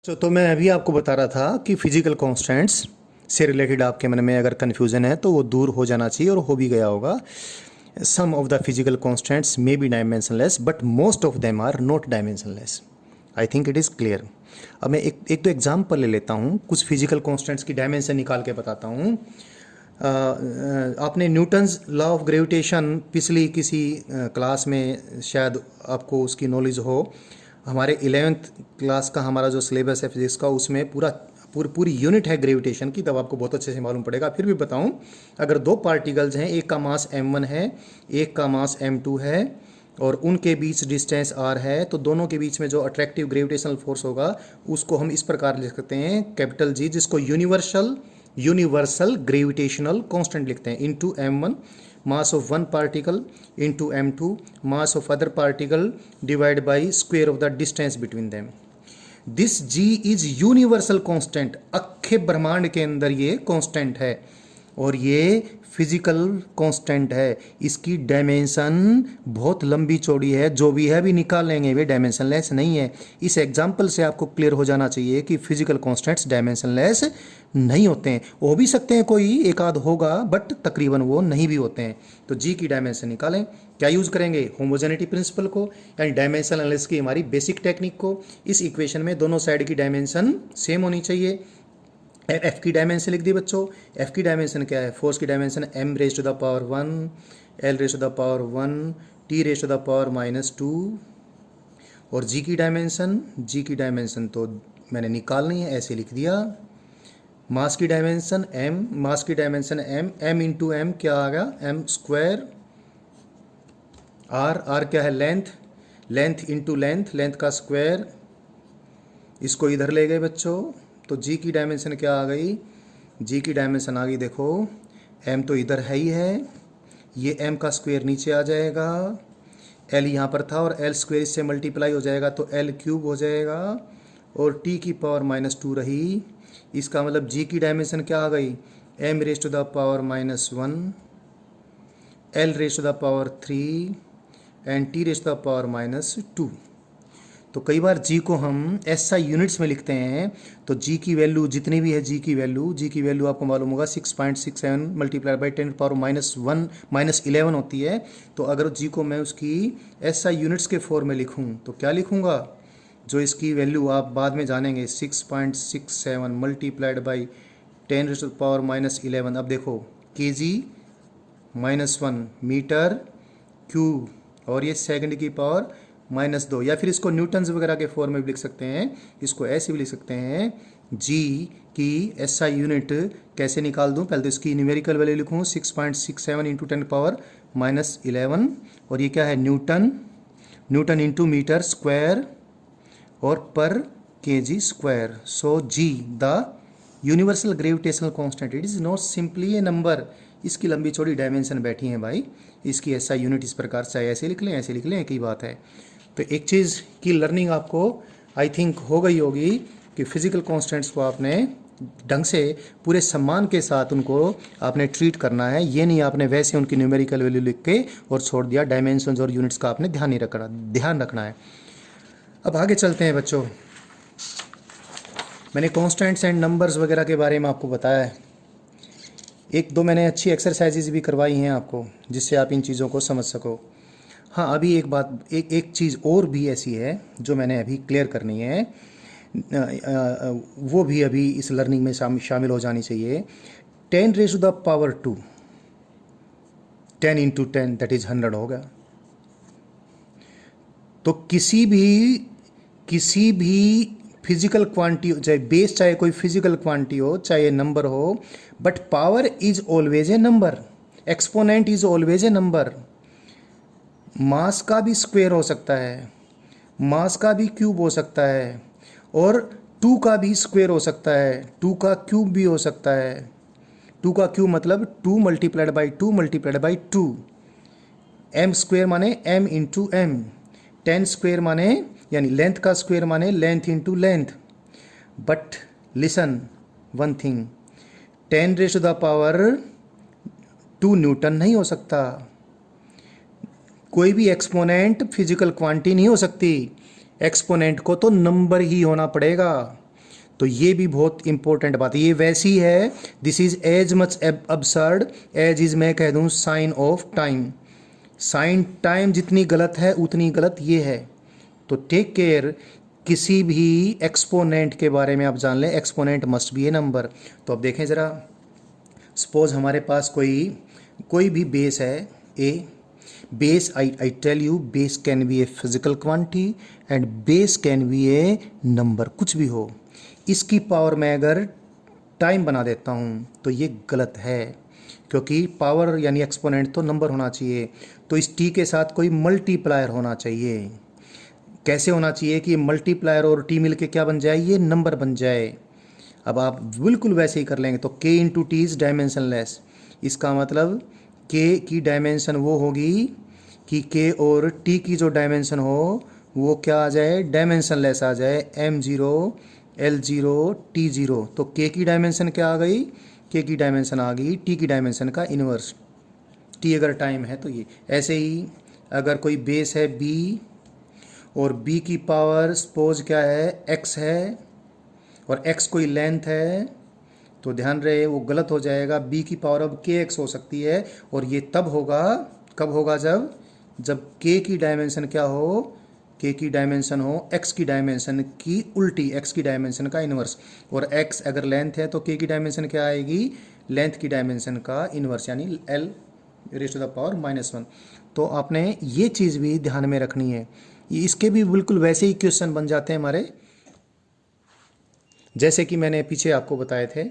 तो मैं अभी आपको बता रहा था कि फिजिकल कांस्टेंट्स से रिलेटेड आपके मन में अगर कन्फ्यूज़न है तो वो दूर हो जाना चाहिए और हो भी गया होगा। Some of the physical constants may be dimensionless but most of them are not dimensionless. I think it is clear. अब मैं एक तो एग्जांपल ले लेता हूँ, कुछ फिजिकल कांस्टेंट्स की डायमेंशन निकाल के बताता हूँ। आपने न्यूटन्स लॉ ऑफ ग्रेविटेशन पिछली किसी क्लास में शायद आपको उसकी नॉलेज हो। हमारे 11th क्लास का हमारा जो सिलेबस है फिजिक्स का, उसमें पूरी यूनिट है ग्रेविटेशन की, तब आपको बहुत अच्छे से मालूम पड़ेगा। फिर भी बताऊं, अगर दो पार्टिकल्स हैं, एक का मास m1 है, एक का मास m2 है, और उनके बीच डिस्टेंस r है, तो दोनों के बीच में जो अट्रैक्टिव ग्रेविटेशनल फोर्स होगा उसको हम इस प्रकार लिख सकते हैं, कैपिटल G, जिसको यूनिवर्सल ग्रेविटेशनल कांस्टेंट लिखते हैं, into m1 mass of one particle into m2 mass of other particle divided by square of the distance between them. This g is universal constant, अख्खे ब्रह्मांड के अंदर ये कांस्टेंट है और ये फिजिकल कांस्टेंट है। इसकी डायमेंशन बहुत लंबी चौड़ी है, जो भी है भी निकाल लेंगे, वे डायमेंशनलेस नहीं है। इस एग्जांपल से आपको क्लियर हो जाना चाहिए कि फिजिकल कांस्टेंट्स डायमेंशनलेस नहीं होते हैं। हो भी सकते हैं, कोई एक आध होगा, बट तकरीबन वो नहीं भी होते हैं। तो जी की डायमेंशन निकालें, क्या यूज़ करेंगे? होमोजेनिटी प्रिंसिपल को, यानी डायमेंशन एनालिसिस की हमारी बेसिक टेक्निक को। इस इक्वेशन में दोनों साइड की डायमेंशन सेम होनी चाहिए। एफ की डायमेंशन लिख दी बच्चों। एफ की डायमेंशन क्या है? फोर्स की dimension m raise to the power 1, l raise to the power 1, t raise to the power -2। और g की डायमेंशन तो मैंने निकालनी है, ऐसे लिख दिया। मास की डायमेंशन m इंटू m क्या आ गया? m square. r क्या है? लेंथ इंटू लेंथ का स्क्वायर। इसको इधर ले गए बच्चों, तो g की डायमेंशन क्या आ गई? g की डायमेंशन आ गई, देखो m तो इधर है ही है, ये m का स्क्वायर नीचे आ जाएगा, l यहाँ पर था और l स्क्वायर इससे मल्टीप्लाई हो जाएगा तो l क्यूब हो जाएगा, और t की पावर -2 रही। इसका मतलब g की डायमेंशन क्या आ गई? m raise to the power -1, l raise to the power 3 and t raise to the power -2। तो कई बार g को हम SI यूनिट्स में लिखते हैं, तो g की वैल्यू जितनी भी है, g की वैल्यू आपको मालूम होगा 6.67 मल्टीप्लाई बाई 10⁻⁻11 होती है। तो अगर g को मैं उसकी SI यूनिट्स के फॉर्म में लिखूं तो क्या लिखूंगा? जो इसकी वैल्यू आप बाद में जानेंगे, 6.67 मल्टीप्लाइड बाई 10⁻11। अब देखो kg -1 मीटर क्यूब, और ये सेकंड की पावर -2, या फिर इसको न्यूटन्स वगैरह के फॉर्म में भी लिख सकते हैं। इसको ऐसे भी लिख सकते हैं, g की SI यूनिट कैसे निकाल दूं? पहले तो इसकी न्यूमेरिकल वैल्यू लिखूं, 6.67 इंटू 10⁻11, और ये क्या है? न्यूटन इंटू मीटर स्क्वायर और पर kg square. So g the universal gravitational constant, it is not simply A number. इसकी लंबी चौड़ी डायमेंशन बैठी है भाई। इसकी SI यूनिट इस प्रकार से ऐसे लिख लें, ऐसे लिख लें, एक ही बात है। तो एक चीज़ की लर्निंग आपको आई थिंक हो गई होगी कि फिजिकल कांस्टेंट्स को आपने ढंग से पूरे सम्मान के साथ उनको आपने ट्रीट करना है। ये नहीं आपने वैसे उनकी न्यूमेरिकल वैल्यू लिख के और छोड़ दिया। डायमेंशंस और यूनिट्स का आपने ध्यान रखना है। अब आगे चलते हैं बच्चों। मैंने कांस्टेंट्स एंड नंबर्स वगैरह के बारे में आपको बताया है। एक दो मैंने अच्छी एक्सरसाइजेज भी करवाई हैं आपको, जिससे आप इन चीज़ों को समझ सको। हाँ, अभी एक चीज़ और भी ऐसी है जो मैंने अभी क्लियर करनी है, वो भी अभी इस लर्निंग में शामिल हो जानी चाहिए। 10 raise to the power 2, 10 into 10 that is 100 हो गया। तो किसी भी फिजिकल क्वांटिटी, चाहे बेस, चाहे कोई फिजिकल क्वांटिटी हो, चाहे नंबर हो, but power is always a number, exponent is always a number. Mass का भी स्क्वायर हो सकता है, मास का भी क्यूब हो सकता है, और 2 का भी स्क्वायर हो सकता है, 2 का क्यूब भी हो सकता है। 2 का क्यूब मतलब 2 multiplied by 2 multiplied by 2। m square माने m इंटू m। 10 स्क्वायर माने, यानी लेंथ का स्क्वायर माने length into length. But listen one thing, 10 raise to the power 2 newton नहीं हो सकता। कोई भी एक्सपोनेंट फिजिकल क्वांटिटी नहीं हो सकती। एक्सपोनेंट को तो नंबर ही होना पड़ेगा। तो ये भी बहुत इंपॉर्टेंट बात है, ये वैसी है, this is as much absurd as is, मैं कह दूं sine of time, sine time जितनी गलत है उतनी गलत ये है। तो टेक केयर, किसी भी एक्सपोनेंट के बारे में आप जान लें, exponent must be a number. तो अब देखें ज़रा, सपोज हमारे पास कोई भी बेस है A, base I tell you, base can be a physical quantity and base can be a number, कुछ भी हो। इसकी पावर मैं अगर टाइम बना देता हूँ तो ये गलत है, क्योंकि पावर यानी एक्सपोनेंट तो नंबर होना चाहिए। तो इस टी के साथ कोई मल्टीप्लायर होना चाहिए। कैसे होना चाहिए कि मल्टीप्लायर और टी मिलके क्या बन जाए, ये नंबर बन जाए। अब आप बिल्कुल वैसे ही कर लेंगे तो k into T is dimensionless, इसका मतलब k की डायमेंशन वो होगी कि k और t की जो डायमेंशन हो वो क्या आ जाए, डायमेंशनलेस आ जाए, m0 l0 t0। तो k की डायमेंशन क्या आ गई, k की डायमेंशन आ गई t की डायमेंशन का इन्वर्स, t अगर टाइम है तो ये। ऐसे ही अगर कोई बेस है b और b की पावर सपोज क्या है, x है, और x कोई लेंथ है, तो ध्यान रहे वो गलत हो जाएगा। b की पावर अब kx हो सकती है, और ये तब होगा, कब होगा, जब k की डायमेंशन क्या हो, k की डायमेंशन हो x की डायमेंशन की उल्टी, x की डायमेंशन का इन्वर्स। और x अगर लेंथ है तो k की डायमेंशन क्या आएगी, लेंथ की डायमेंशन का इन्वर्स, यानी l raise to the power -1। तो आपने ये चीज़ भी ध्यान में रखनी है। इसके भी बिल्कुल वैसे ही क्वेश्चन बन जाते हैं हमारे, जैसे कि मैंने पीछे आपको बताए थे।